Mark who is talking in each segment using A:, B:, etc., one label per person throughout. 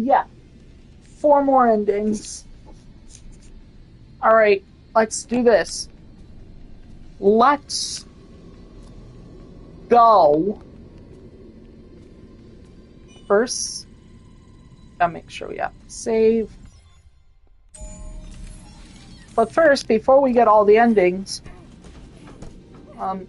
A: Yeah, 4 more endings. Alright, let's do this. Let's go. First, gotta make sure we have to save. But first, before we get all the endings, hmm.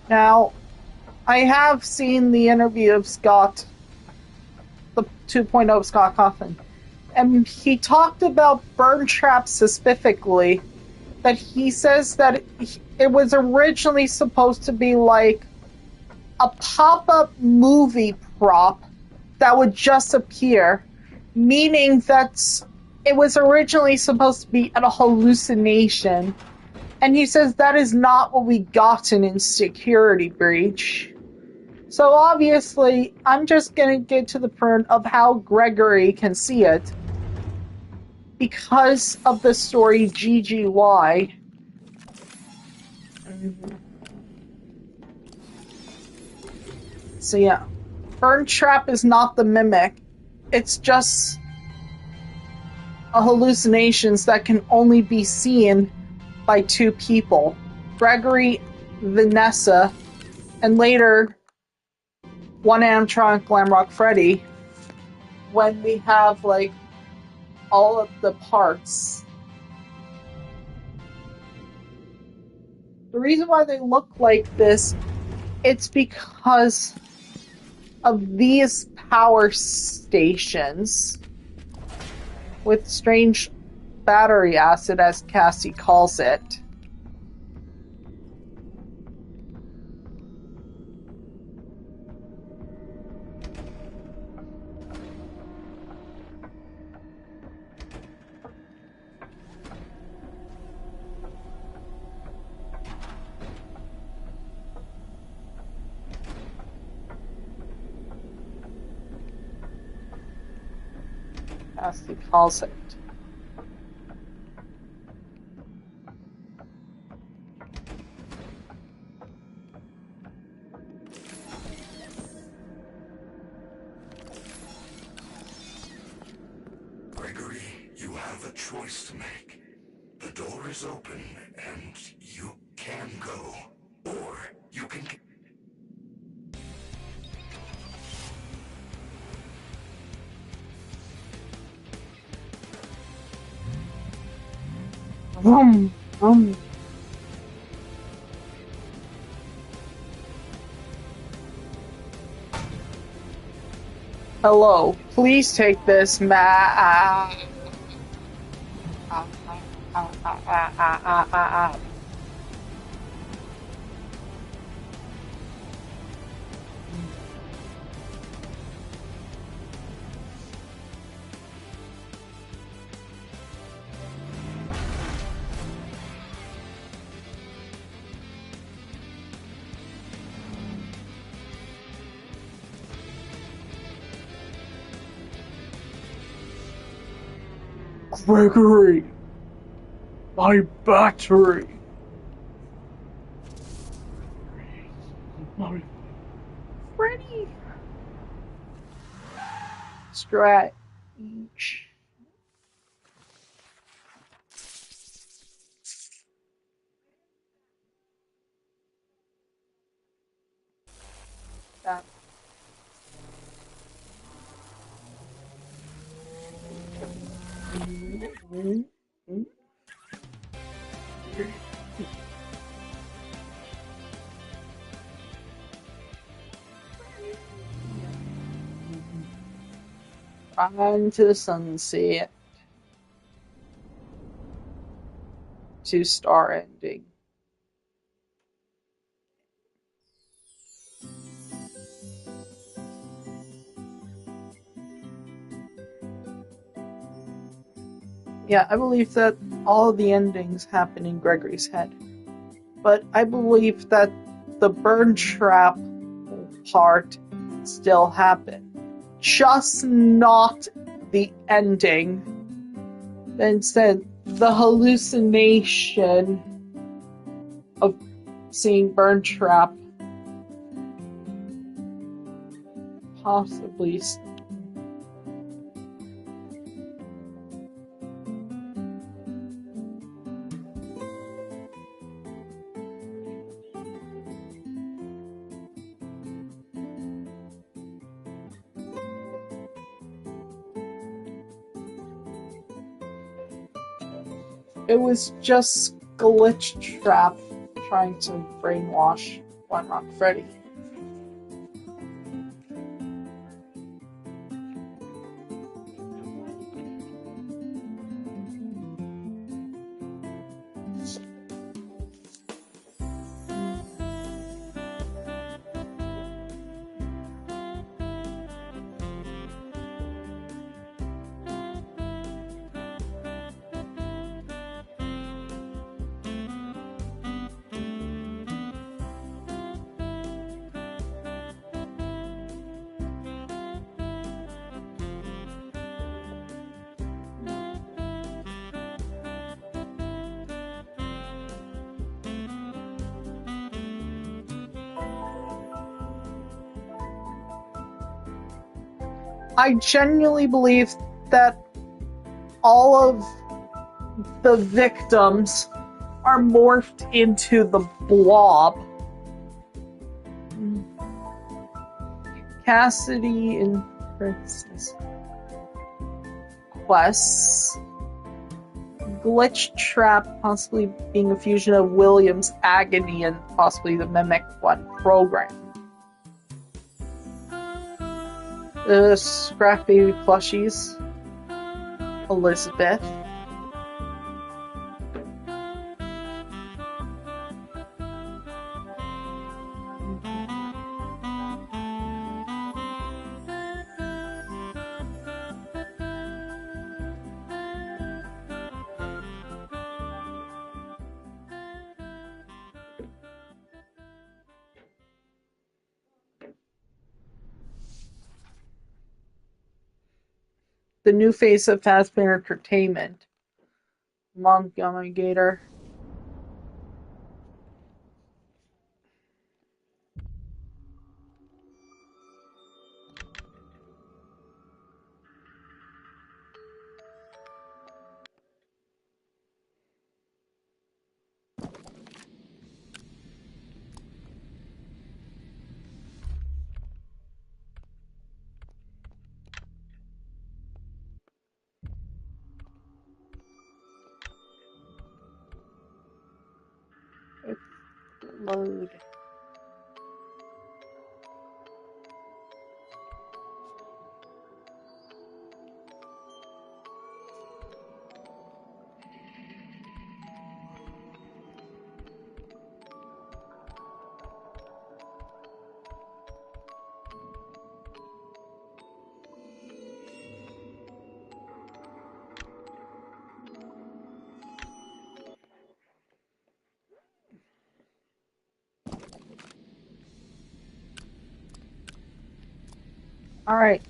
A: Now, I have seen the interview of Scott, the 2.0 of Scott Cawthon, and he talked about Burn Trap specifically, that he says that it was originally supposed to be like a pop-up movie prop that would just appear, meaning that it was originally supposed to be a hallucination. And he says that is not what we gotten in Security Breach. So obviously, I'm just going to get to the point of how Gregory can see it because of the story GGY. So yeah, Burn Trap is not the mimic. It's just hallucinations that can only be seen by 2 people. Gregory, Vanessa, and later one animatronic Glamrock Freddy, when we have like all of the parts. The reason why they look like this, it's because of these power stations with strange battery acid, as Cassie calls it. Cassie calls it.
B: Gregory, you have a choice to make. The door is open, and you can go. Or you can...
A: Vroom, vroom. Hello, please take this, Gregory, my battery. My Freddy. Strat each. That. On to the sunset. 2-star ending. Yeah, I believe that all of the endings happen in Gregory's head. but I believe that the burn trap part still happened. Just not the ending. Instead, the hallucination of seeing burn trap possibly. It was just Glitch Trap trying to brainwash One Rock Freddy. I genuinely believe that all of the victims are morphed into the blob. Cassidy and Princess Quests. Glitch Trap possibly being a fusion of William's Agony and possibly the Mimic One program. The Scrap Baby plushies. Elizabeth. The new face of Fazbear Entertainment. Montgomery Gator. Load. All right.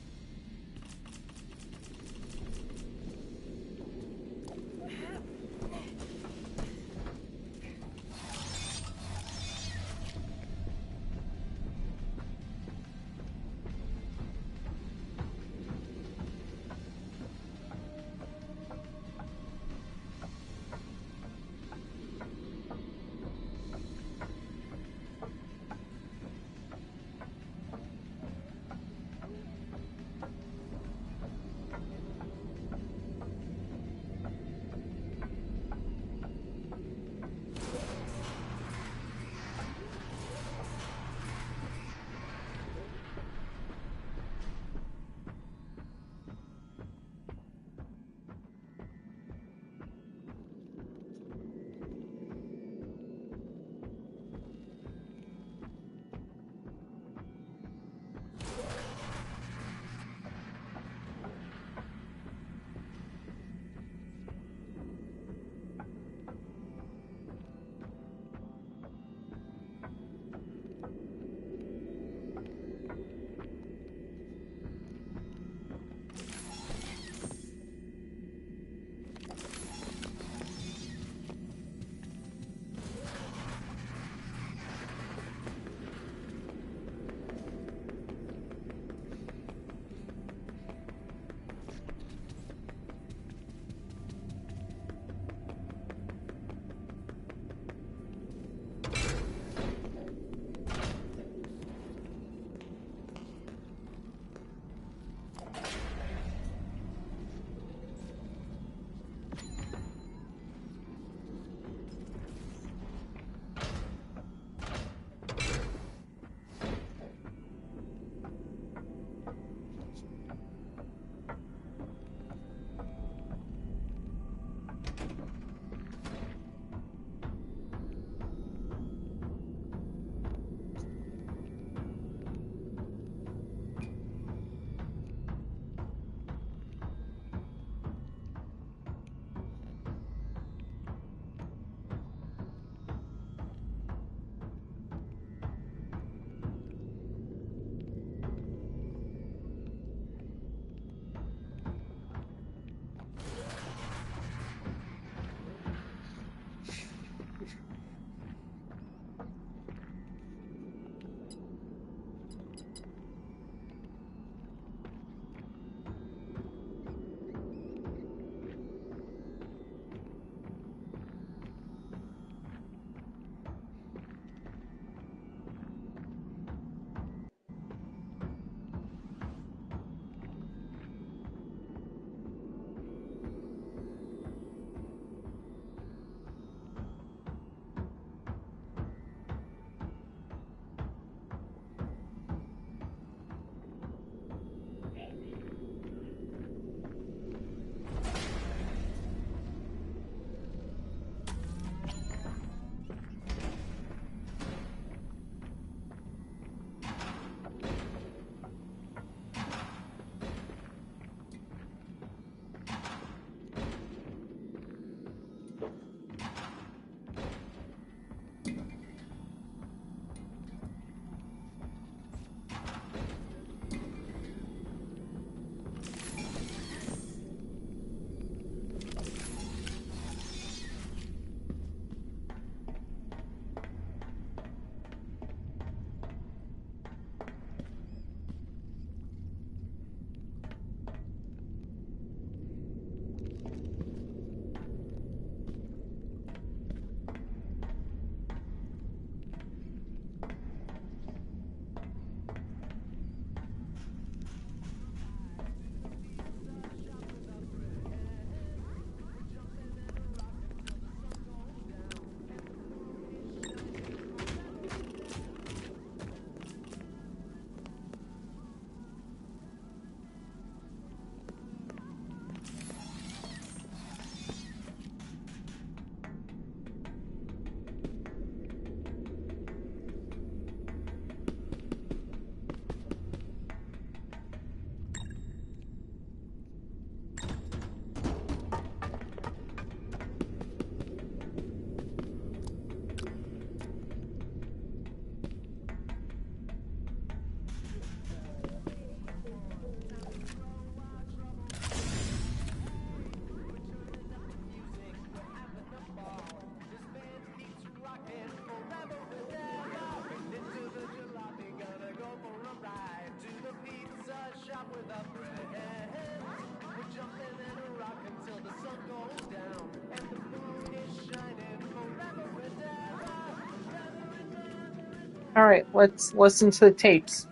A: Alright, let's listen to the tapes.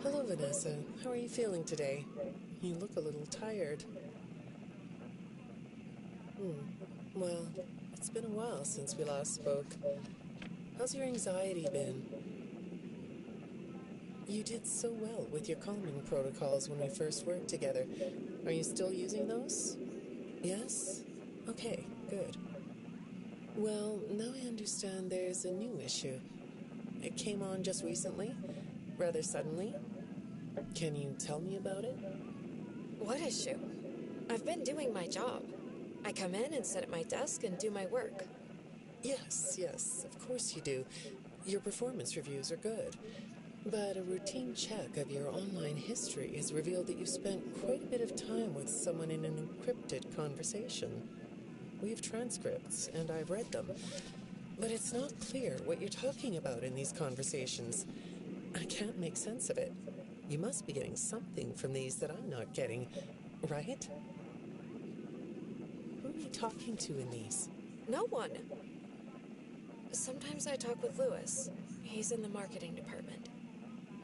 C: Hello, Vanessa. How are you feeling today? You look a little tired. Well, it's been a while since we last spoke. How's your anxiety been? You did so well with your calming protocols when we first worked together. Are you still using those? Yes? Okay, good. Well, now I understand there's a new issue. It came on just recently, rather suddenly. Can you tell me about it?
D: What issue? I've been doing my job. I come in and sit at my desk and do my work.
C: Yes, of course you do. Your performance reviews are good. But a routine check of your online history has revealed that you spent quite a bit of time with someone in an encrypted conversation. We have transcripts, and I've read them. But it's not clear what you're talking about in these conversations. I can't make sense of it. You must be getting something from these that I'm not getting, right? Who are you talking to in these?
D: No one. Sometimes I talk with Lewis. He's in the marketing department.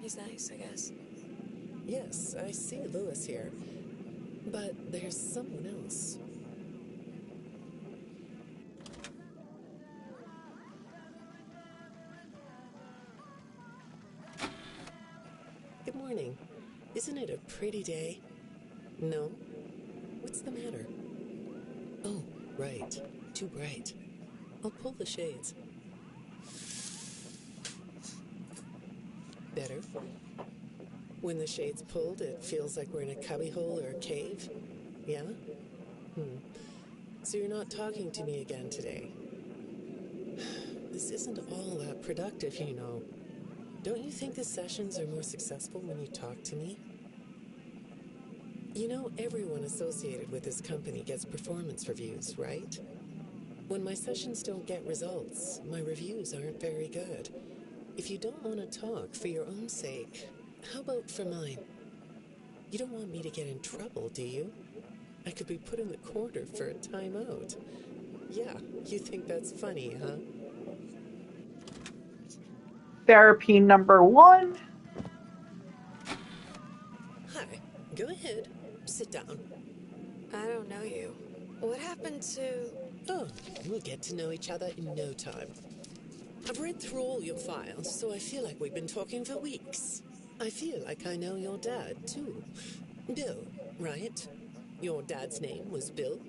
D: He's nice, I guess.
C: Yes, I see Lewis here. But there's someone else. Good morning. Isn't it a pretty day? No? What's the matter? Oh, right. Too bright. I'll pull the shades. Better? When the shade's pulled, it feels like we're in a cubbyhole or a cave? Yeah? So you're not talking to me again today? This isn't all that productive, you know. Don't you think the sessions are more successful when you talk to me? You know, everyone associated with this company gets performance reviews, right? When my sessions don't get results, my reviews aren't very good. If you don't want to talk for your own sake, how about for mine? You don't want me to get in trouble, do you? I could be put in the corner for a timeout. Yeah, you think that's funny, huh?
A: Therapy number 1.
C: Hi, go ahead. Sit down.
D: I don't know you. What happened to...
C: Oh, we'll get to know each other in no time. I've read through all your files, so I feel like we've been talking for weeks. I feel like I know your dad, too. Bill, right? Your dad's name was Bill?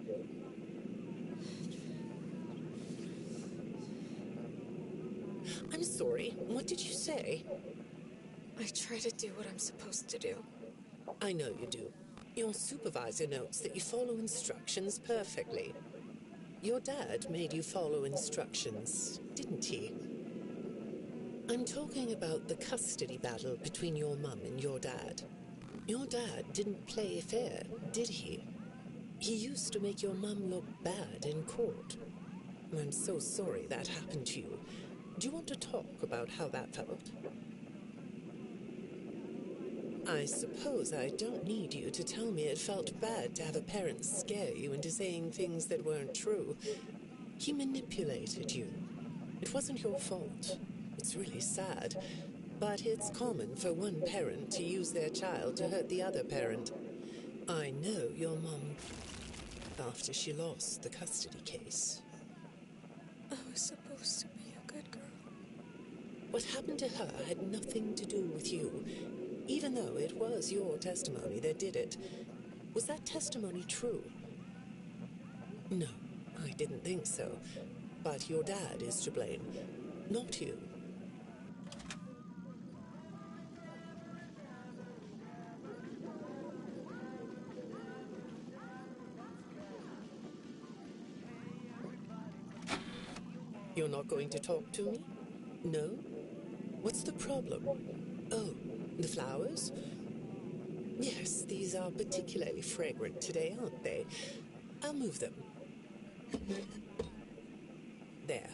C: I'm sorry, what did you say?
D: I try to do what I'm supposed to do.
C: I know you do. Your supervisor notes that you follow instructions perfectly. Your dad made you follow instructions, didn't he? I'm talking about the custody battle between your mum and your dad. Your dad didn't play fair, did he? He used to make your mum look bad in court. I'm so sorry that happened to you. Do you want to talk about how that felt? I suppose I don't need you to tell me it felt bad to have a parent scare you into saying things that weren't true. He manipulated you. It wasn't your fault. It's really sad. but it's common for one parent to use their child to hurt the other parent. I know your mom after she lost the custody case.
D: I was supposed to be a good girl.
C: What happened to her had nothing to do with you, even though it was your testimony that did it. Was that testimony true? No, I didn't think so. But your dad is to blame, not you. You're not going to talk to me? No? What's the problem? Oh, the flowers? Yes, these are particularly fragrant today, aren't they? I'll move them. There.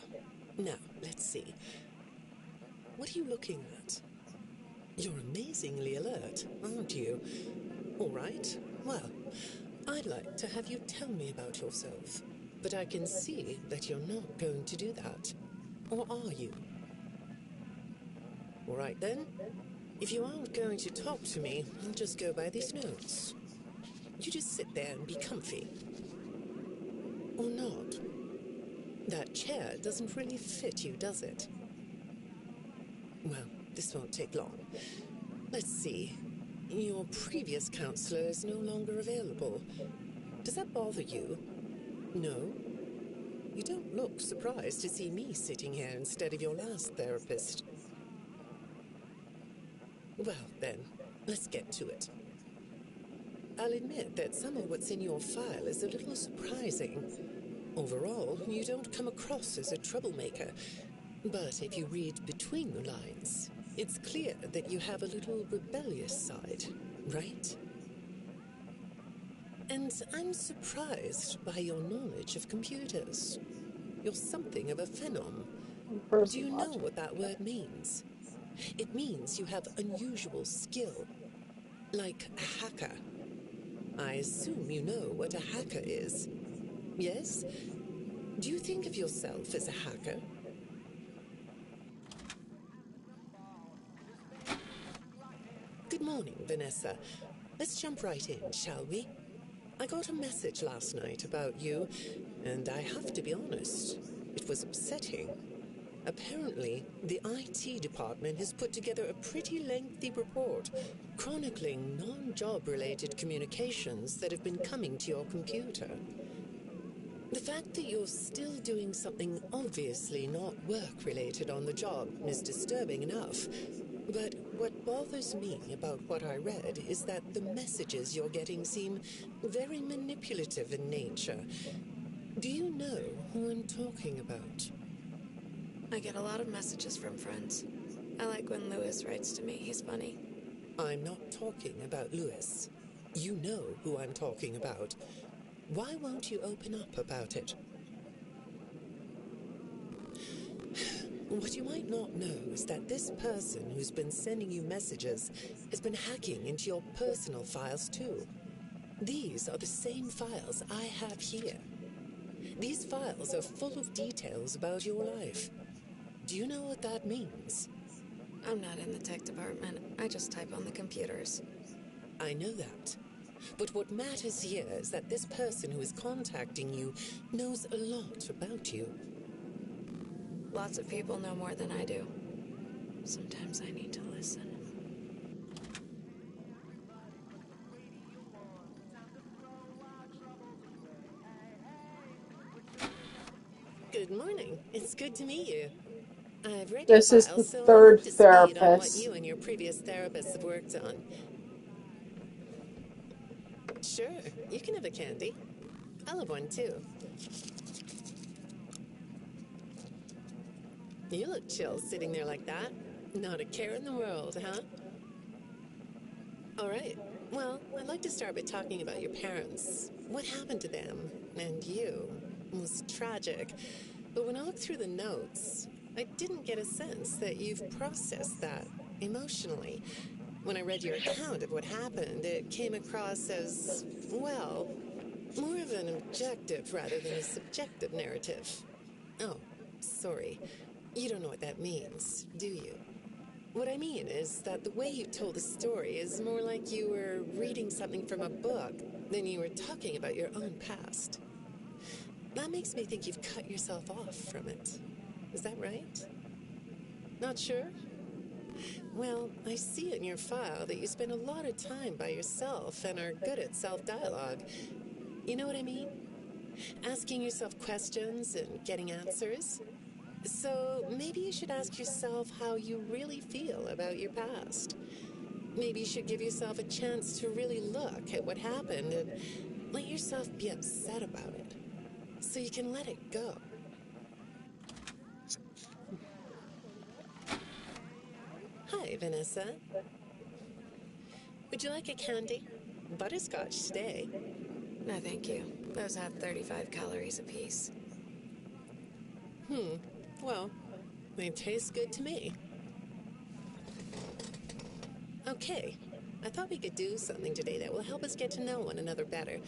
C: Now, let's see. What are you looking at? You're amazingly alert, aren't you? All right. Well, I'd like to have you tell me about yourself. But I can see that you're not going to do that. Or are you? All right then. If you aren't going to talk to me, I'll just go by these notes. You just sit there and be comfy. Or not. That chair doesn't really fit you, does it? Well, this won't take long. Let's see. Your previous counselor is no longer available. Does that bother you? No? You don't look surprised to see me sitting here instead of your last therapist. Well, then, let's get to it. I'll admit that some of what's in your file is a little surprising. Overall, you don't come across as a troublemaker. But if you read between the lines, it's clear that you have a little rebellious side, right? And I'm surprised by your knowledge of computers. You're something of a phenom. Do you know what that word means? It means you have unusual skill, like a hacker. I assume you know what a hacker is. Yes? Do you think of yourself as a hacker? Good morning, Vanessa. Let's jump right in, shall we? I got a message last night about you, and I have to be honest, it was upsetting. Apparently, the IT department has put together a pretty lengthy report chronicling non-job-related communications that have been coming to your computer. The fact that you're still doing something obviously not work-related on the job is disturbing enough. But what bothers me about what I read is that the messages you're getting seem very manipulative in nature. Do you know who I'm talking about?
D: I get a lot of messages from friends. I like when Lewis writes to me. He's funny.
C: I'm not talking about Lewis. You know who I'm talking about. Why won't you open up about it? What you might not know is that this person who's been sending you messages has been hacking into your personal files too. These are the same files I have here. These files are full of details about your life. Do you know what that means?
D: I'm not in the tech department. I just type on the computers.
C: I know that. But what matters here is that this person who is contacting you knows a lot about you.
D: Lots of people know more than I do. Sometimes I need to listen.
C: Good morning. It's good to meet you. I've read
A: This
C: your
A: is
C: file,
A: the
C: so I'm
A: third
C: up to speed on what
A: therapist.
C: you and your previous therapists have worked on. Sure, you can have a candy. I'll have one too. You look chill sitting there like that. Not a care in the world, huh? All right. Well, I'd like to start by talking about your parents. What happened to them and you was tragic. But when I looked through the notes, I didn't get a sense that you've processed that emotionally. When I read your account of what happened, it came across as, well, more of an objective rather than a subjective narrative. Oh, sorry. You don't know what that means, do you? What I mean is that the way you told the story is more like you were reading something from a book than you were talking about your own past. That makes me think you've cut yourself off from it. Is that right? Not sure? Well, I see in your file that you spend a lot of time by yourself and are good at self-dialogue. You know what I mean? Asking yourself questions and getting answers. So maybe you should ask yourself how you really feel about your past. Maybe you should give yourself a chance to really look at what happened and let yourself be upset about it so you can let it go. Hi, Vanessa. Would you like a candy? Butterscotch today.
D: No, thank you. Those have 35 calories apiece.
C: Well, they taste good to me. Okay, I thought we could do something today that will help us get to know one another better.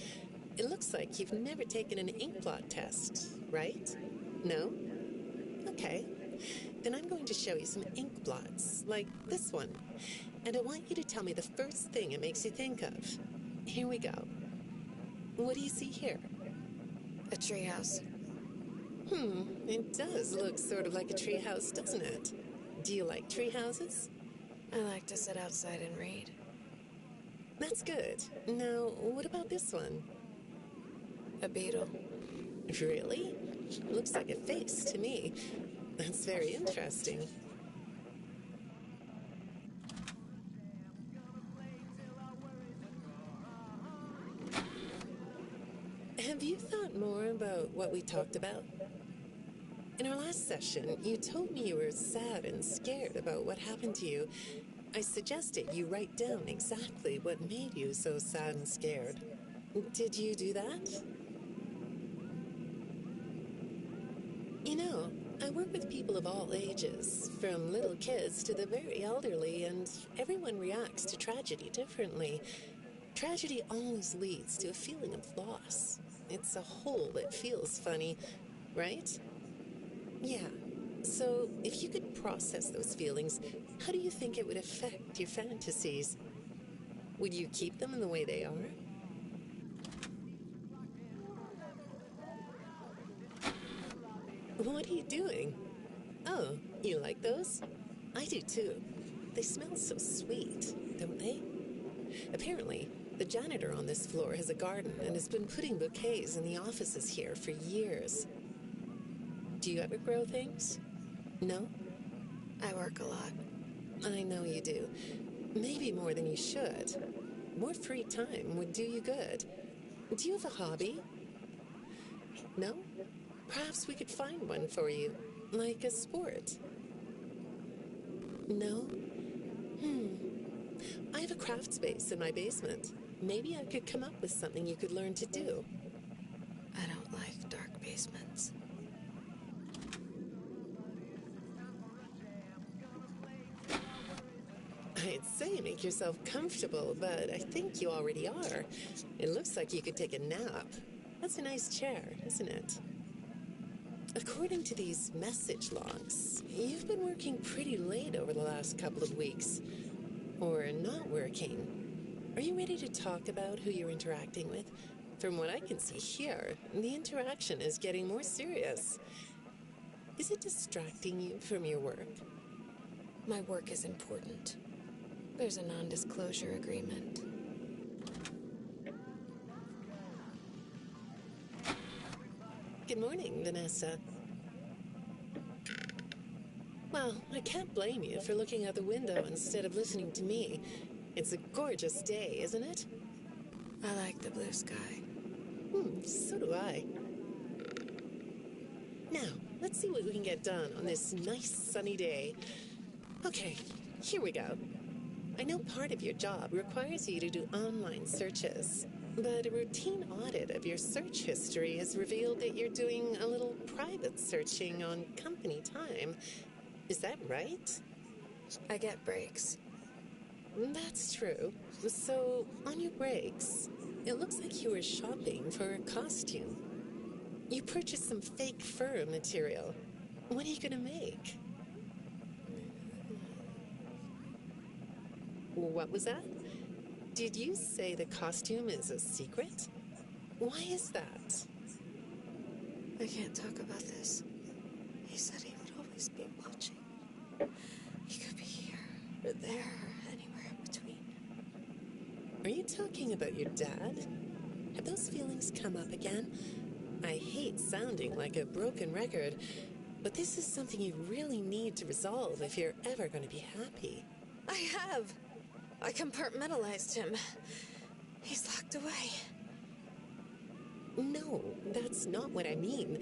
C: It looks like you've never taken an ink blot test, right? No? Okay. Then I'm going to show you some ink blots, like this one. And I want you to tell me the first thing it makes you think of. Here we go. What do you see here?
D: A treehouse.
C: It does look sort of like a treehouse, doesn't it? Do you like treehouses?
D: I like to sit outside and read.
C: That's good. Now, what about this one?
D: A beetle.
C: Really? Looks like a face to me. That's very interesting. Have you thought more about what we talked about? In our last session, you told me you were sad and scared about what happened to you. I suggested you write down exactly what made you so sad and scared. Did you do that? You know, I work with people of all ages, from little kids to the very elderly, and everyone reacts to tragedy differently. Tragedy always leads to a feeling of loss. It's a hole that feels funny, right? Yeah. So, if you could process those feelings, how do you think it would affect your fantasies? Would you keep them in the way they are? What are you doing? Oh, you like those? I do too. They smell so sweet, don't they? Apparently, the janitor on this floor has a garden and has been putting bouquets in the offices here for years. Do you ever grow things? No?
D: I work a lot.
C: I know you do. Maybe more than you should. More free time would do you good. Do you have a hobby? No? Perhaps we could find one for you, like a sport. No? I have a craft space in my basement. Maybe I could come up with something you could learn to do.
D: I don't like dark basements.
C: I'd say make yourself comfortable, but I think you already are. It looks like you could take a nap. That's a nice chair, isn't it? According to these message logs, you've been working pretty late over the last couple of weeks. Or not working. Are you ready to talk about who you're interacting with? From what I can see here, the interaction is getting more serious. Is it distracting you from your work?
D: My work is important. There's a non-disclosure agreement.
C: Good morning, Vanessa. Well, I can't blame you for looking out the window instead of listening to me. It's a gorgeous day, isn't it?
D: I like the blue sky.
C: So do I. Now, let's see what we can get done on this nice sunny day. Okay, here we go. I know part of your job requires you to do online searches, but a routine audit of your search history has revealed that you're doing a little private searching on company time. Is that right?
D: I get breaks.
C: That's true. So, on your breaks, it looks like you were shopping for a costume. You purchased some fake fur material. What are you going to make? What was that? Did you say the costume is a secret? Why is that?
D: I can't talk about this. He said he would always be watching. He could be here, or there, or anywhere in between.
C: Are you talking about your dad? Have those feelings come up again? I hate sounding like a broken record, but this is something you really need to resolve if you're ever going to be happy.
D: I have. I compartmentalized him. He's locked away.
C: No, that's not what I mean.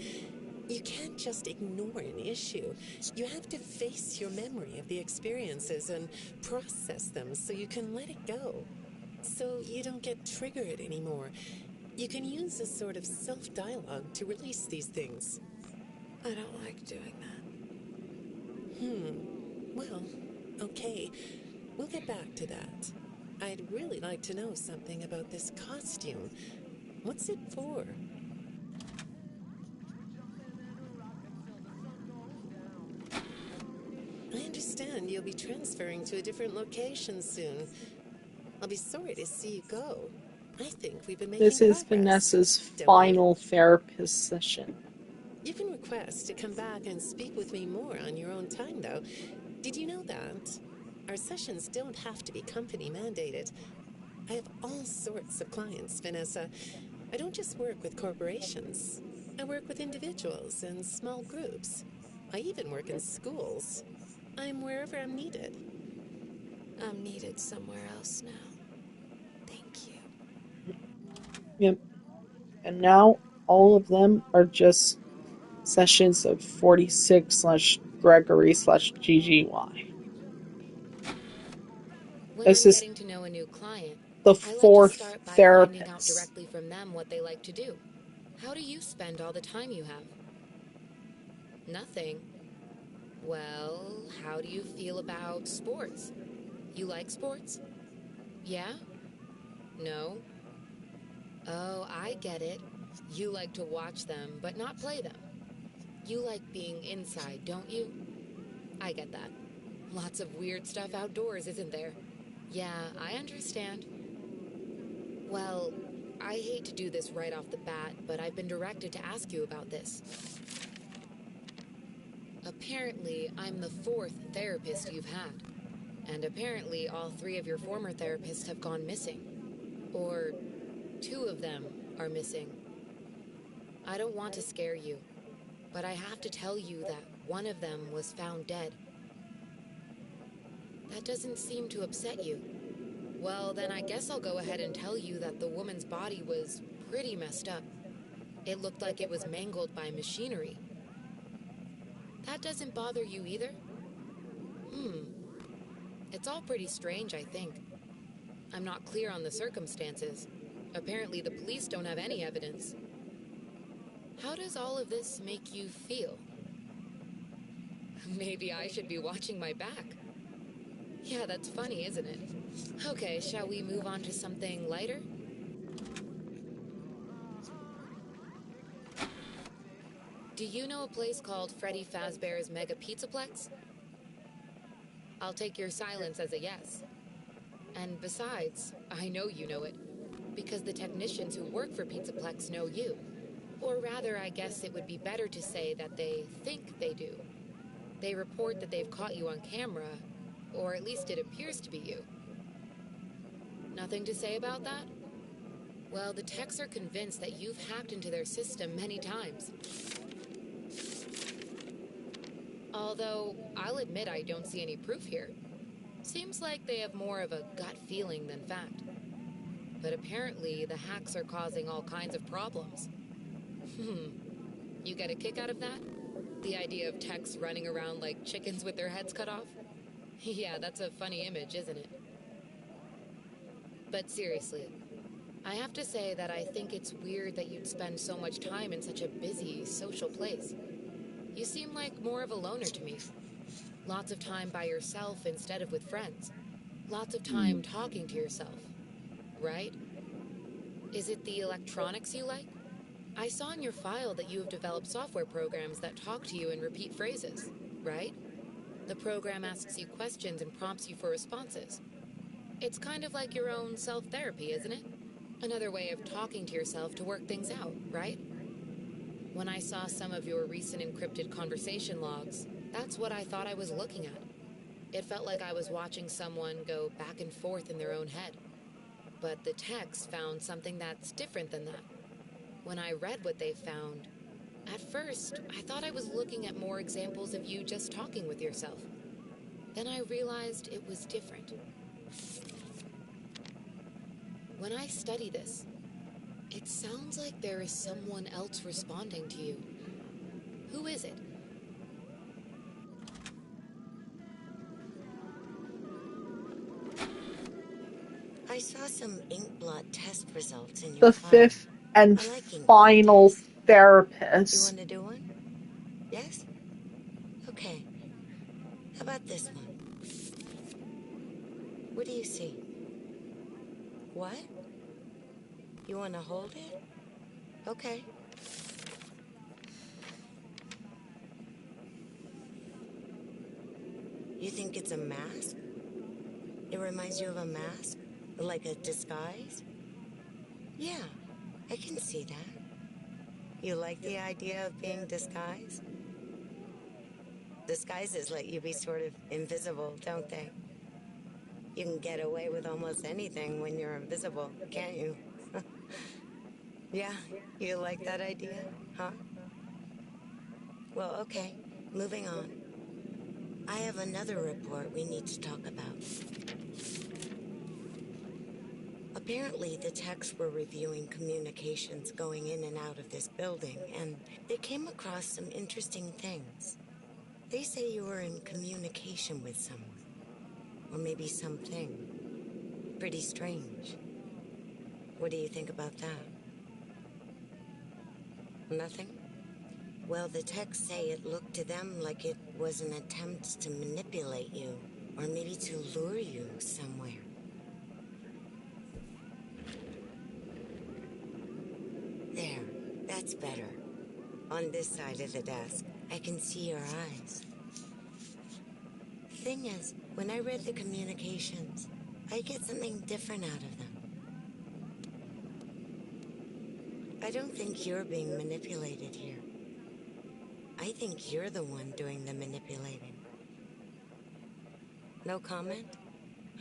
C: You can't just ignore an issue. You have to face your memory of the experiences and process them so you can let it go. So you don't get triggered anymore. You can use a sort of self-dialogue to release these things.
D: I don't like doing that.
C: Well, okay. We'll get back to that. I'd really like to know something about this costume. What's it for? I understand you'll be transferring to a different location soon. I'll be sorry to see you go. I think we've been making
A: This is
C: progress,
A: Vanessa's
C: don't
A: final therapist session.
C: you can request to come back and speak with me more on your own time, though. Did you know that? Our sessions don't have to be company mandated. I have all sorts of clients, Vanessa. I don't just work with corporations. I work with individuals and small groups. I even work in schools. I'm wherever I'm needed.
D: I'm needed somewhere else now. Thank you.
A: Yep. And now all of them are just sessions of 46/Gregory/GGY.
E: When
A: This
E: I'm
A: is
E: getting to know a new client,
A: the
E: I like to
A: fourth
E: start by finding out
A: therapist.
E: directly from them what they like to do. How do you spend all the time you have? Nothing. Well, how do you feel about sports? You like sports? Yeah? No? Oh, I get it. You like to watch them, but not play them. You like being inside, don't you? I get that. Lots of weird stuff outdoors, isn't there? Yeah, I understand. Well, I hate to do this right off the bat, but I've been directed to ask you about this. Apparently, I'm the fourth therapist you've had. And apparently, all three of your former therapists have gone missing. Or two of them are missing. I don't want to scare you, but I have to tell you that one of them was found dead. That doesn't seem to upset you. Well, then I guess I'll go ahead and tell you that the woman's body was pretty messed up. It looked like it was mangled by machinery. That doesn't bother you either? It's all pretty strange, I think. I'm not clear on the circumstances. Apparently the police don't have any evidence. How does all of this make you feel? Maybe I should be watching my back. Yeah, that's funny, isn't it? Okay, shall we move on to something lighter? Do you know a place called Freddy Fazbear's Mega Pizzaplex? I'll take your silence as a yes. And besides, I know you know it, because the technicians who work for Pizzaplex know you. Or rather, I guess it would be better to say that they think they do. They report that they've caught you on camera, or at least it appears to be you. Nothing to say about that? Well, the techs are convinced that you've hacked into their system many times. Although, I'll admit I don't see any proof here. Seems like they have more of a gut feeling than fact. But apparently, the hacks are causing all kinds of problems. You get a kick out of that? The idea of techs running around like chickens with their heads cut off? Yeah, that's a funny image, isn't it? But seriously, I have to say that I think it's weird that you'd spend so much time in such a busy, social place. You seem like more of a loner to me. Lots of time by yourself instead of with friends. Lots of time talking to yourself. Right? Is it the electronics you like? I saw in your file that you have developed software programs that talk to you in repeat phrases, right? The program asks you questions and prompts you for responses. It's kind of like your own self-therapy, isn't it? Another way of talking to yourself to work things out, right? When I saw some of your recent encrypted conversation logs, that's what I thought I was looking at. It felt like I was watching someone go back and forth in their own head. But the text found something that's different than that. When I read what they found, at first, I thought I was looking at more examples of you just talking with yourself. Then I realized it was different. When I study this, it sounds like there is someone else responding to you. Who is it?
F: I saw some ink blot test results in your
A: The
F: file.
A: fifth and
F: I like ink blot
A: final
F: tests. You
A: therapist.
F: want to do one? Yes? Okay. How about this one? What do you see? What? You want to hold it? Okay. You think it's a mask? It reminds you of a mask? Like a disguise? Yeah, I can see that. You like the idea of being disguised? Disguises let you be sort of invisible, don't they? You can get away with almost anything when you're invisible, can't you? Yeah, you like that idea, huh? Well, okay, moving on. I have another report we need to talk about. Apparently, the techs were reviewing communications going in and out of this building, and they came across some interesting things. They say you were in communication with someone, or maybe something. Pretty strange. What do you think about that? Nothing? Well, the techs say it looked to them like it was an attempt to manipulate you, or maybe to lure you somewhere. There, that's better. On this side of the desk, I can see your eyes. Thing is, when I read the communications, I get something different out of them. I don't think you're being manipulated here. I think you're the one doing the manipulating. No comment?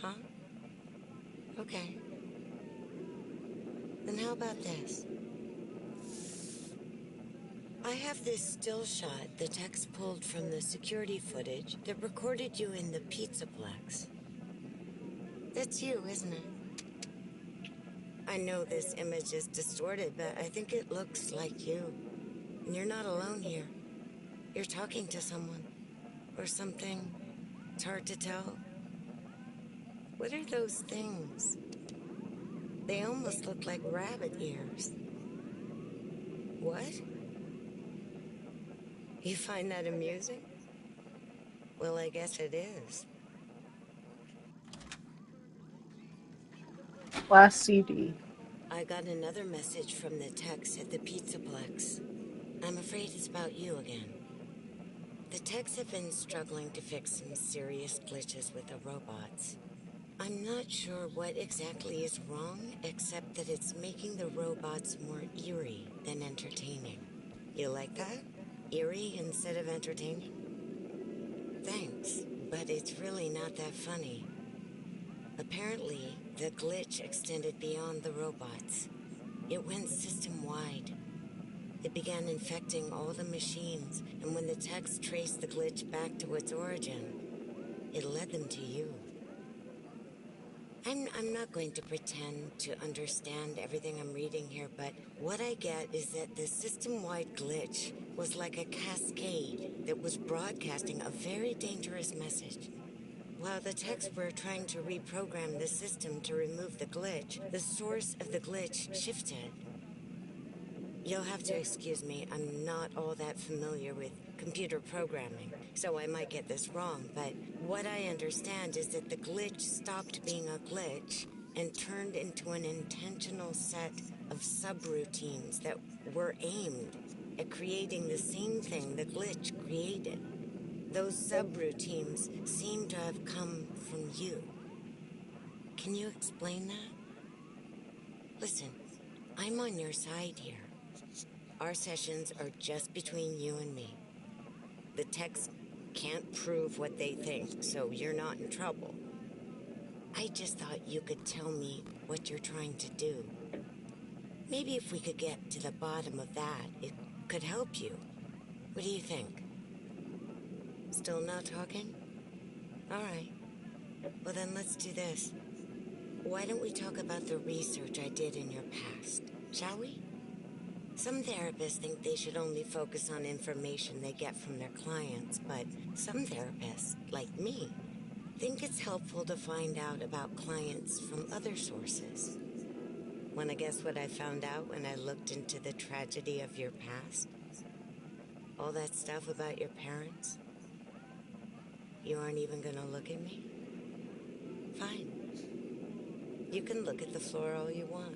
F: Huh? Okay. Then how about this? I have this still shot the techs pulled from the security footage that recorded you in the Pizzaplex. That's you, isn't it? I know this image is distorted, but I think it looks like you. And you're not alone here. You're talking to someone. Or something. It's hard to tell. What are those things? They almost look like rabbit ears. What? You find that amusing? Well, I guess it is.
A: Last CD.
F: I got another message from the techs at the Pizzaplex. I'm afraid it's about you again. The techs have been struggling to fix some serious glitches with the robots. I'm not sure what exactly is wrong, except that it's making the robots more eerie than entertaining. You like that? Eerie instead of entertaining? Thanks, but it's really not that funny. Apparently, the glitch extended beyond the robots. It went system-wide. It began infecting all the machines, and when the techs traced the glitch back to its origin, it led them to you. I'm not going to pretend to understand everything I'm reading here, but what I get is that the system-wide glitch was like a cascade that was broadcasting a very dangerous message. While the techs were trying to reprogram the system to remove the glitch, the source of the glitch shifted. You'll have to excuse me, I'm not all that familiar with computer programming, so I might get this wrong, but what I understand is that the glitch stopped being a glitch and turned into an intentional set of subroutines that were aimed at creating the same thing the glitch created. Those subroutines seem to have come from you. Can you explain that? Listen, I'm on your side here. Our sessions are just between you and me. The techs can't prove what they think, so you're not in trouble. I just thought you could tell me what you're trying to do. Maybe if we could get to the bottom of that, it could help you. What do you think? Still not talking? All right. Well, then let's do this. Why don't we talk about the research I did in your past, shall we? Some therapists think they should only focus on information they get from their clients, but some therapists, like me, think it's helpful to find out about clients from other sources. Want to guess what I found out when I looked into the tragedy of your past? All that stuff about your parents? You aren't even going to look at me? Fine. You can look at the floor all you want.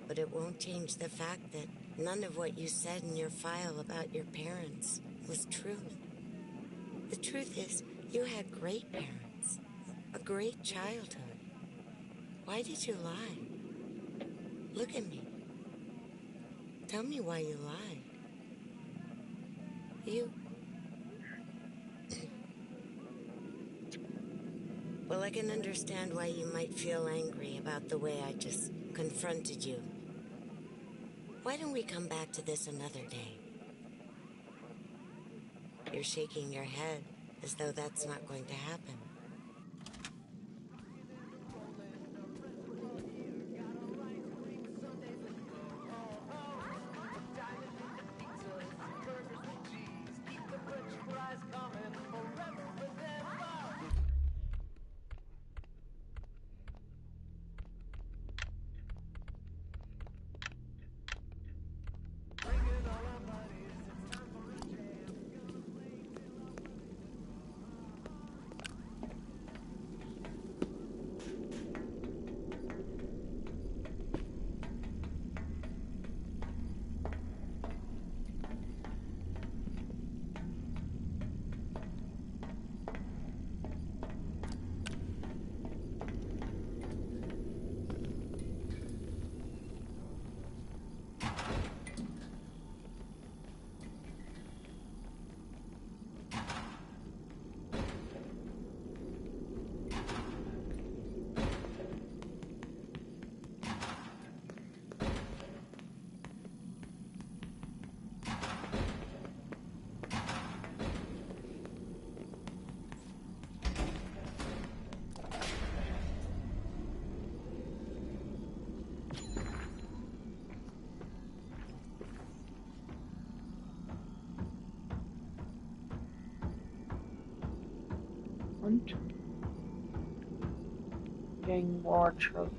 F: But it won't change the fact that none of what you said in your file about your parents was true. The truth is, you had great parents, a great childhood. Why did you lie? Look at me. Tell me why you lied. You... Well, I can understand why you might feel angry about the way I just confronted you. Why don't we come back to this another day? You're shaking your head as though that's not going to happen.
A: Getting more trophies.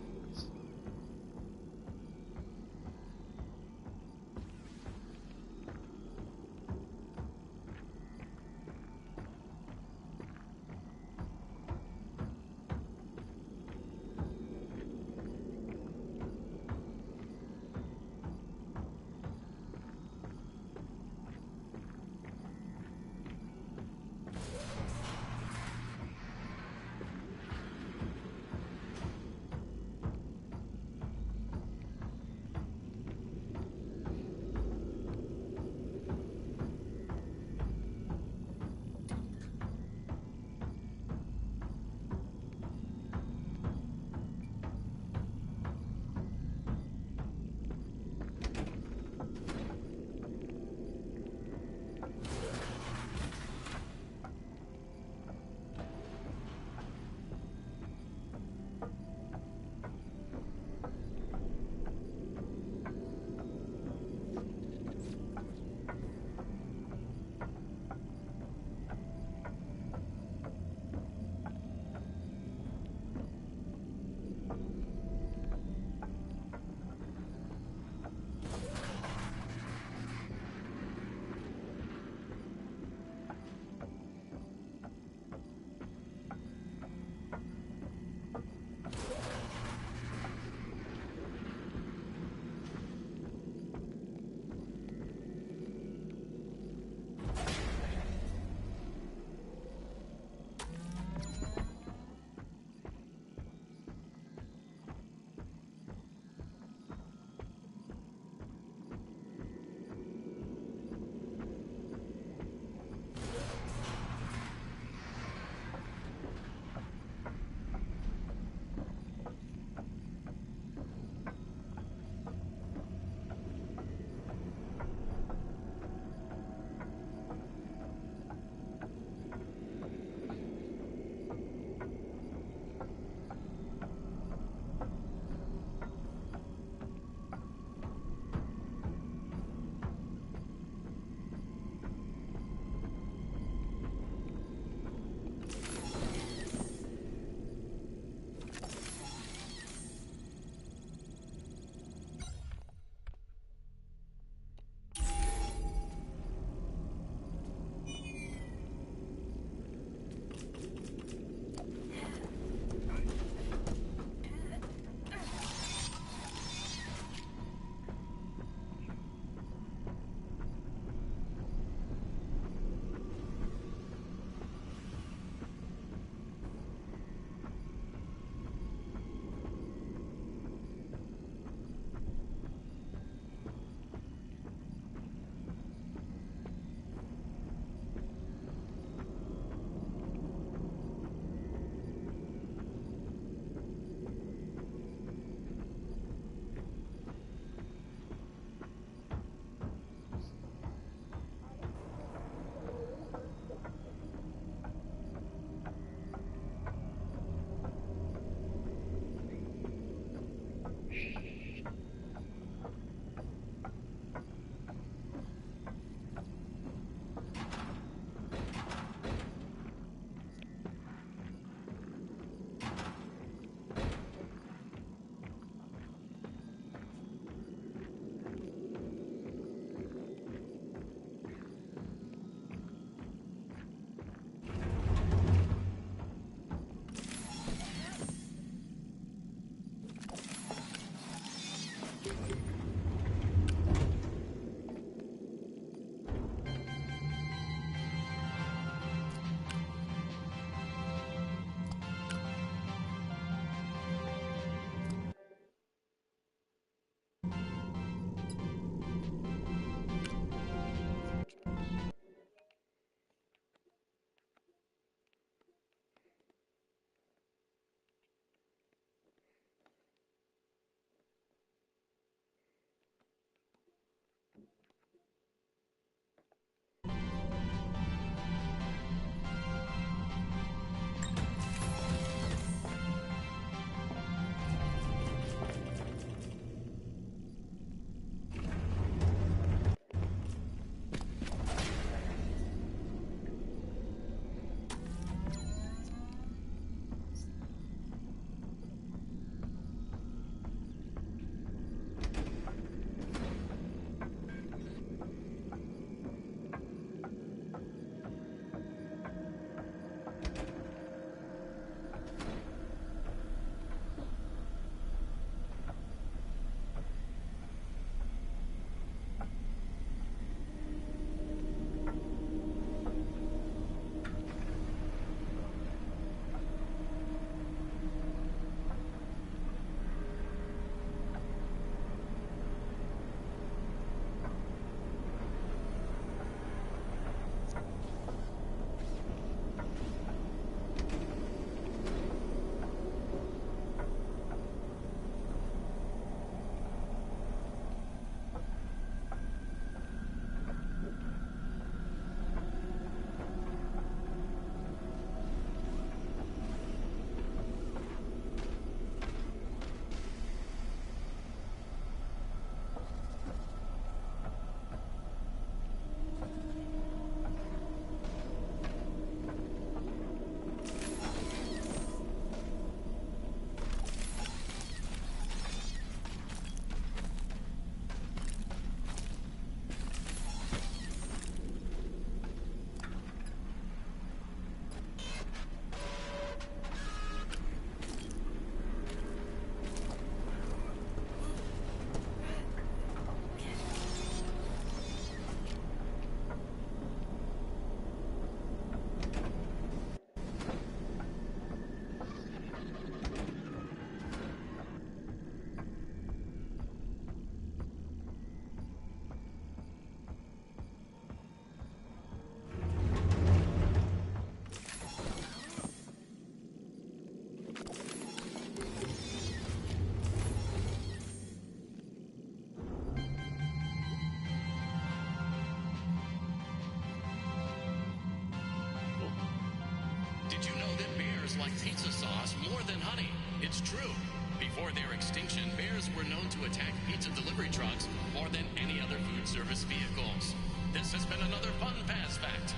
G: bears like pizza sauce more than honey. It's true. Before their extinction, bears were known to attack pizza delivery trucks more than any other food service vehicles. This has been another Fun Fast Fact.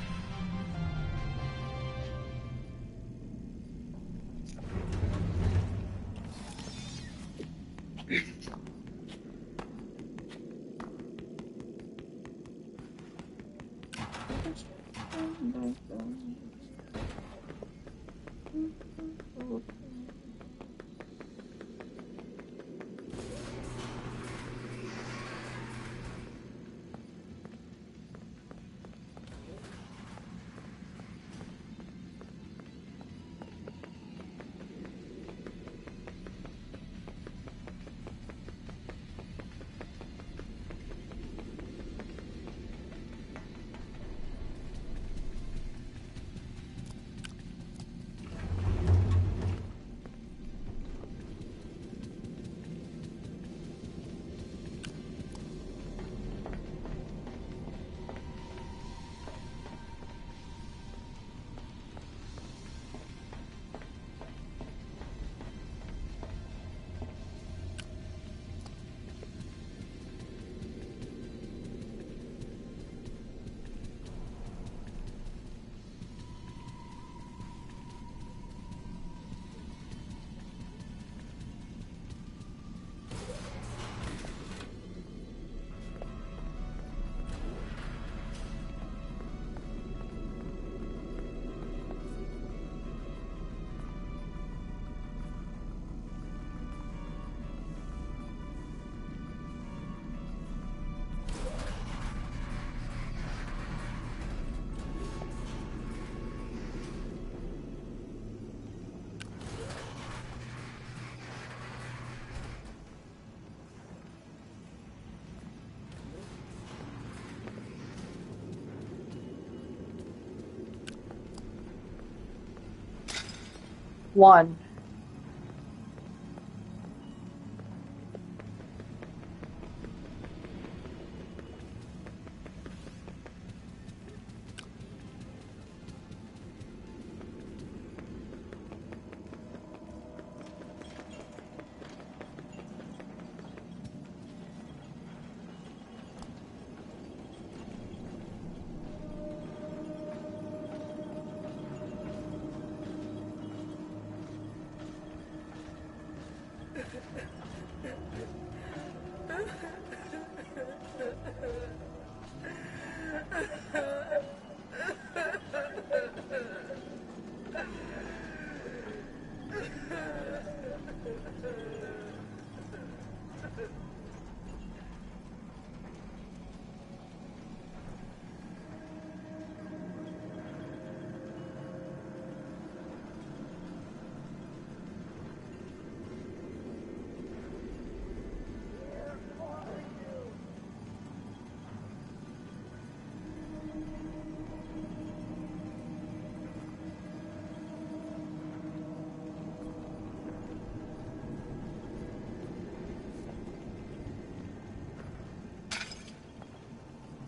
A: One.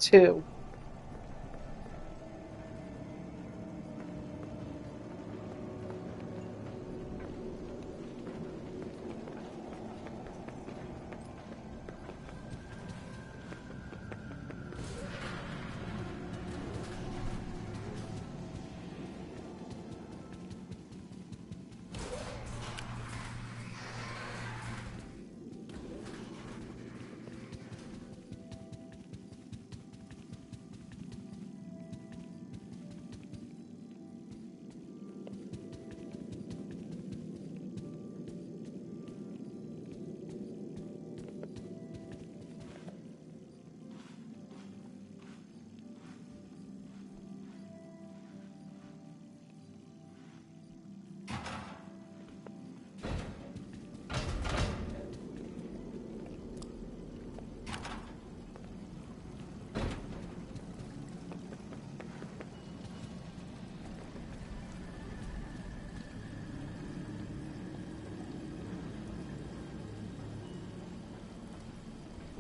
A: Two.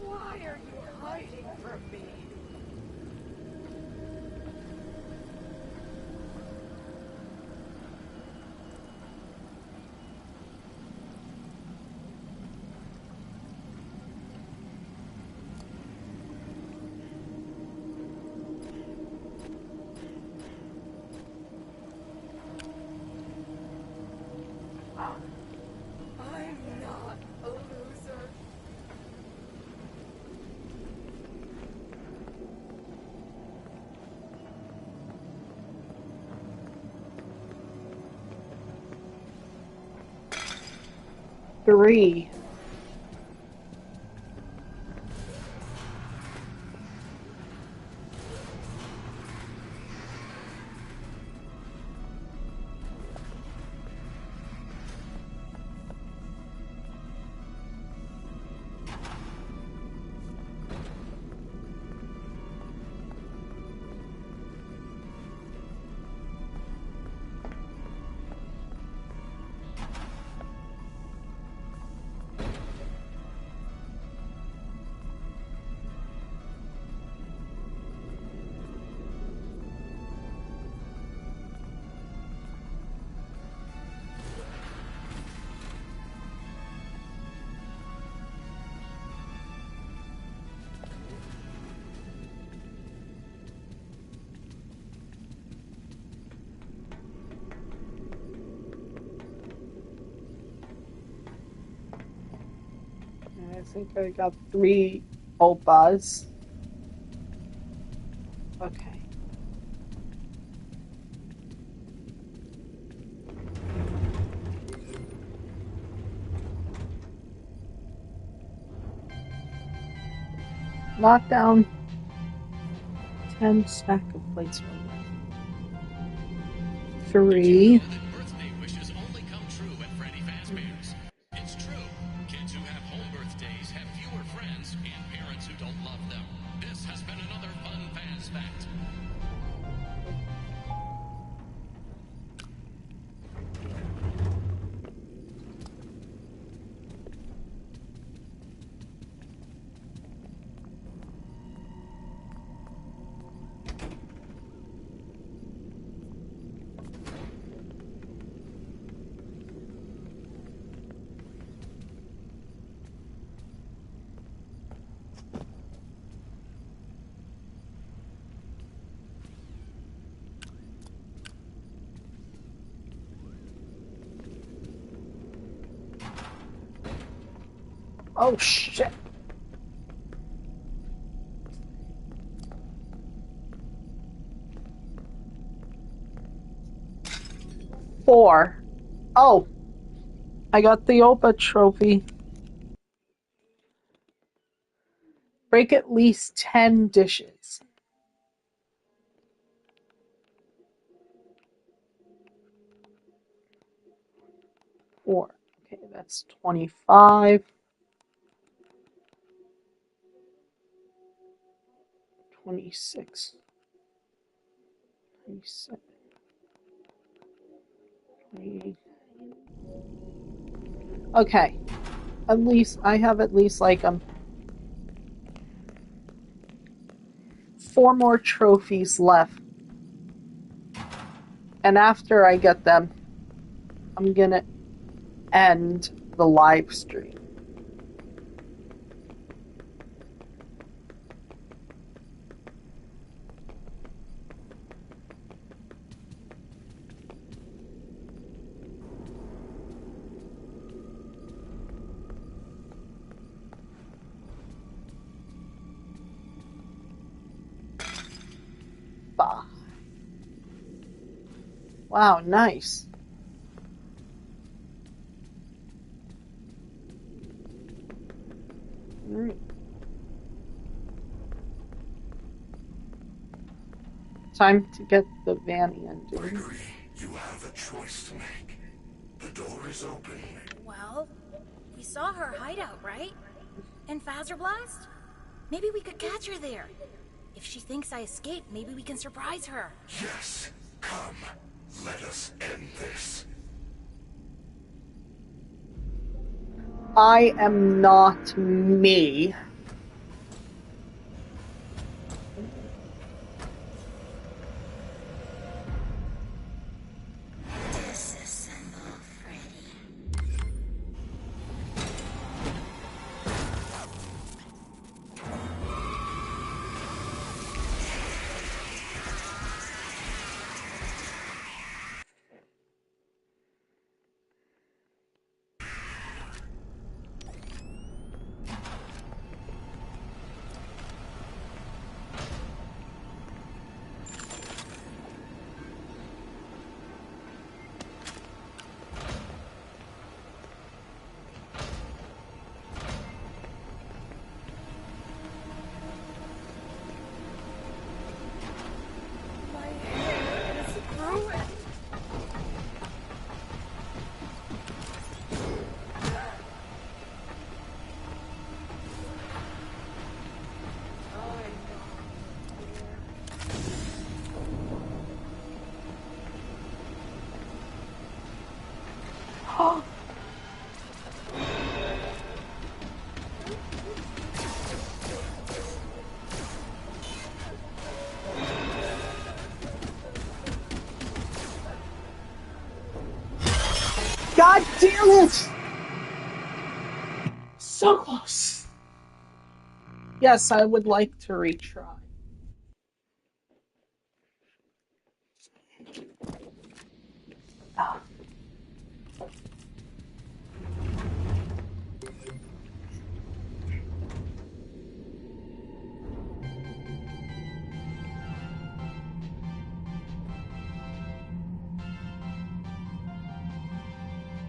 H: Why are you hiding from me?
A: 3. I think I got 3 opas. Okay. Knock down 10 stack of plates from that. 3.
G: Did you know that birthday wishes only come true at Freddy Fazbear's? It's true. Kids who have home birthdays have fewer friends and parents who don't love them. This has been another fun Faz Fact.
A: Oh shit. Four. Oh, I got the Opa trophy. Break at least 10 dishes. Four. Okay, that's 25. 26. 27. 28. Okay. At least I have at least like 4 more trophies left. And after I get them, I'm gonna end the live stream. Bah. Wow, nice. Alright. Time to get the Vanny ending.
B: Gregory, you have a choice to make. The door is open.
I: Well, we saw her hideout, right? And Phaser Blast? Maybe we could catch her there. If she thinks I escaped, maybe we can surprise her.
B: Yes, come. Let us end this.
A: I am not me.
F: Disassemble Freddy.
A: God damn it! So close. Yes, I would like to retry. Ah.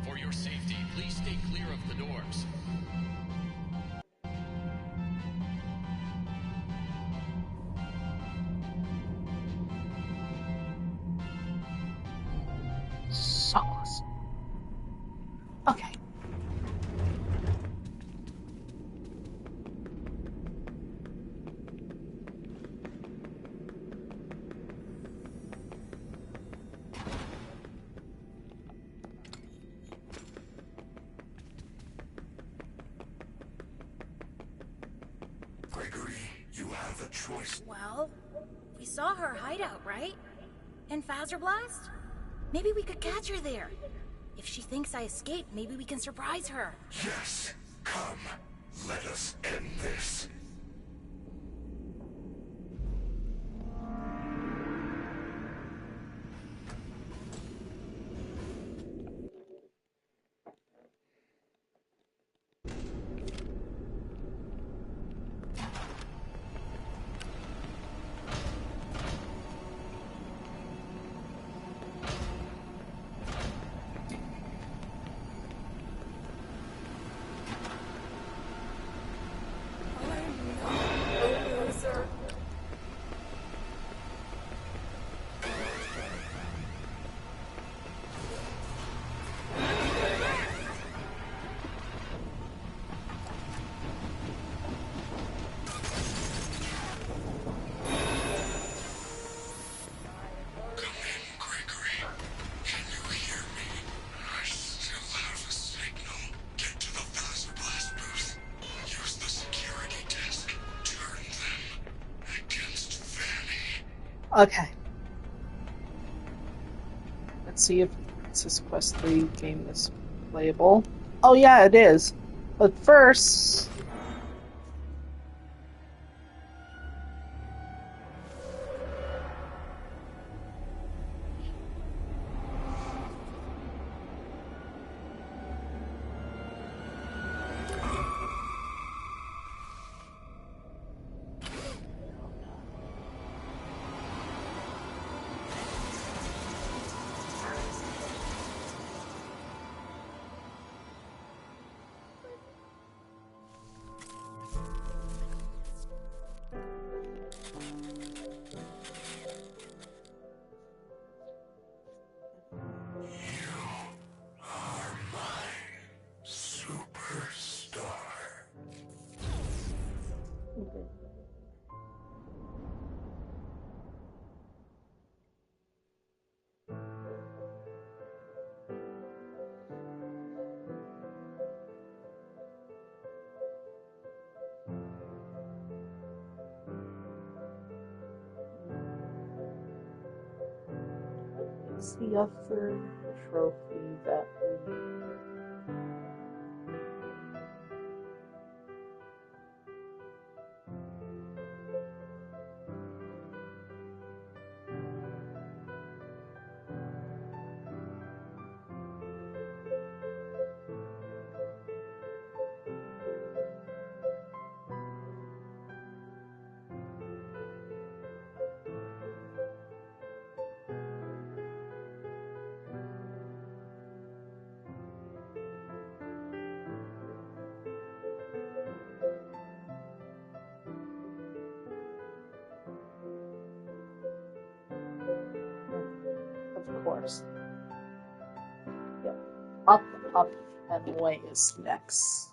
G: For your safety, please stay clear of the doors.
A: So close. Okay.
B: Gregory, you have a choice.
I: Well, we saw her hideout, right? In Fazer Blast? Maybe we could catch her there. If she thinks I escaped, maybe we can surprise her.
B: Yes, come. Let us end this.
A: Okay. Let's see if Princess Quest 3 game is playable. Oh yeah, it is. But first... What's the other trophy that we... Of course. Yep. Up, up, and away is next.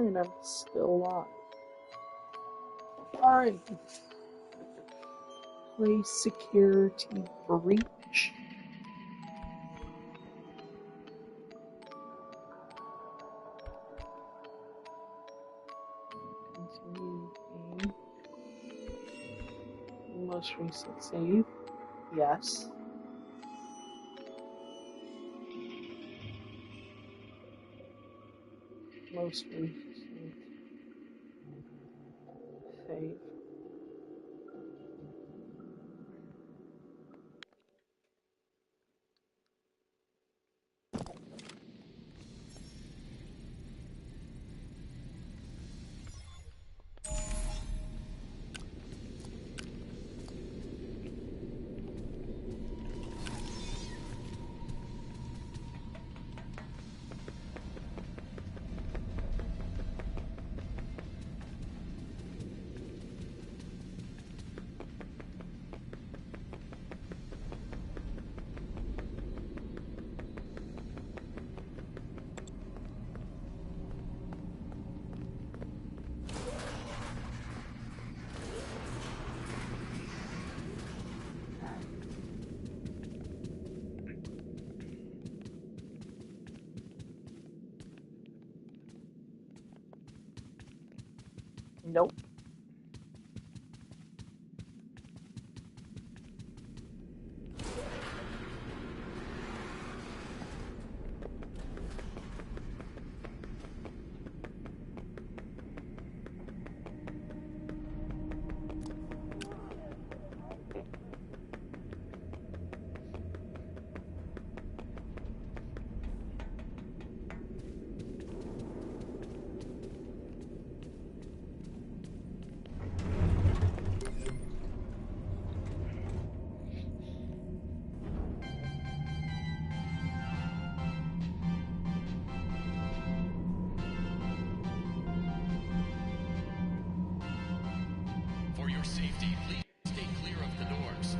A: and I'm still alive. Alright. Play security breach. Continue game. Most recent save. Yes. Most recent save. Nope.
G: For your safety, please stay clear of the doors.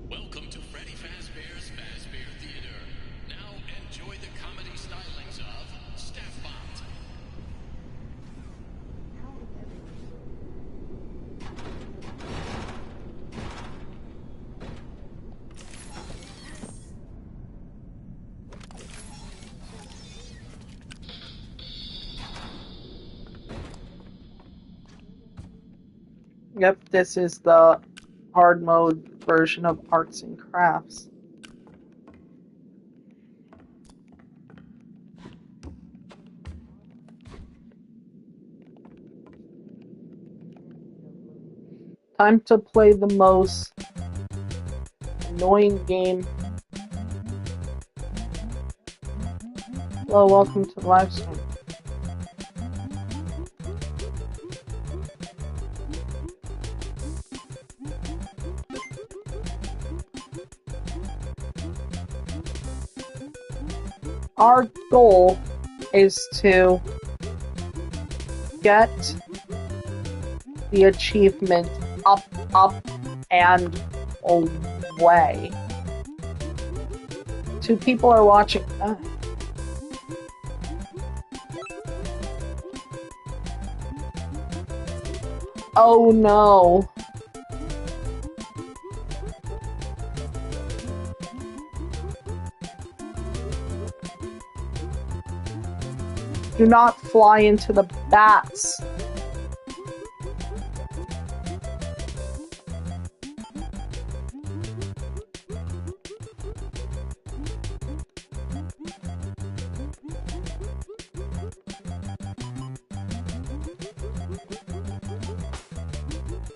G: Welcome to Freddy Fazbear's Fazbear Theater. Now enjoy the comedy stylings of Staffbot.
A: Yep, this is the hard mode version of Arts and Crafts. Time to play the most annoying game. Hello, welcome to the live stream. Our goal is to get the achievement up, up, and away. 2 people are watching. Oh no. Do not fly into the bats.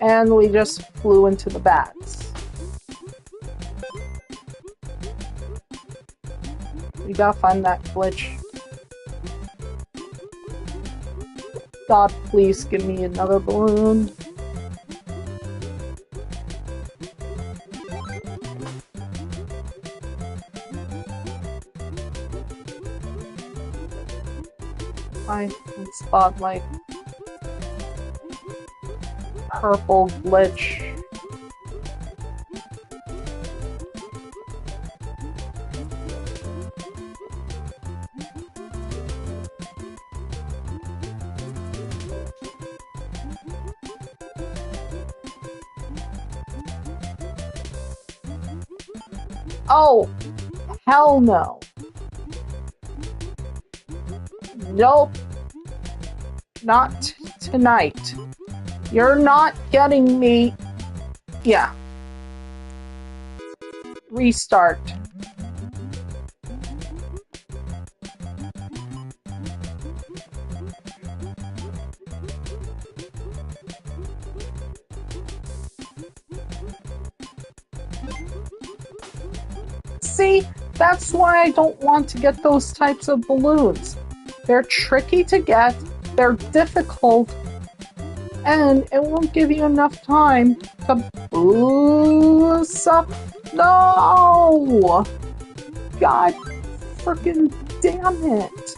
A: And we just flew into the bats. We gotta find that glitch. God, please give me another balloon. I can spot like purple glitch. Oh, hell no. Nope. Not tonight. You're not getting me. Yeah. Restart. See, that's why I don't want to get those types of balloons. They're tricky to get, they're difficult, and it won't give you enough time to boost up. No! God freaking damn it.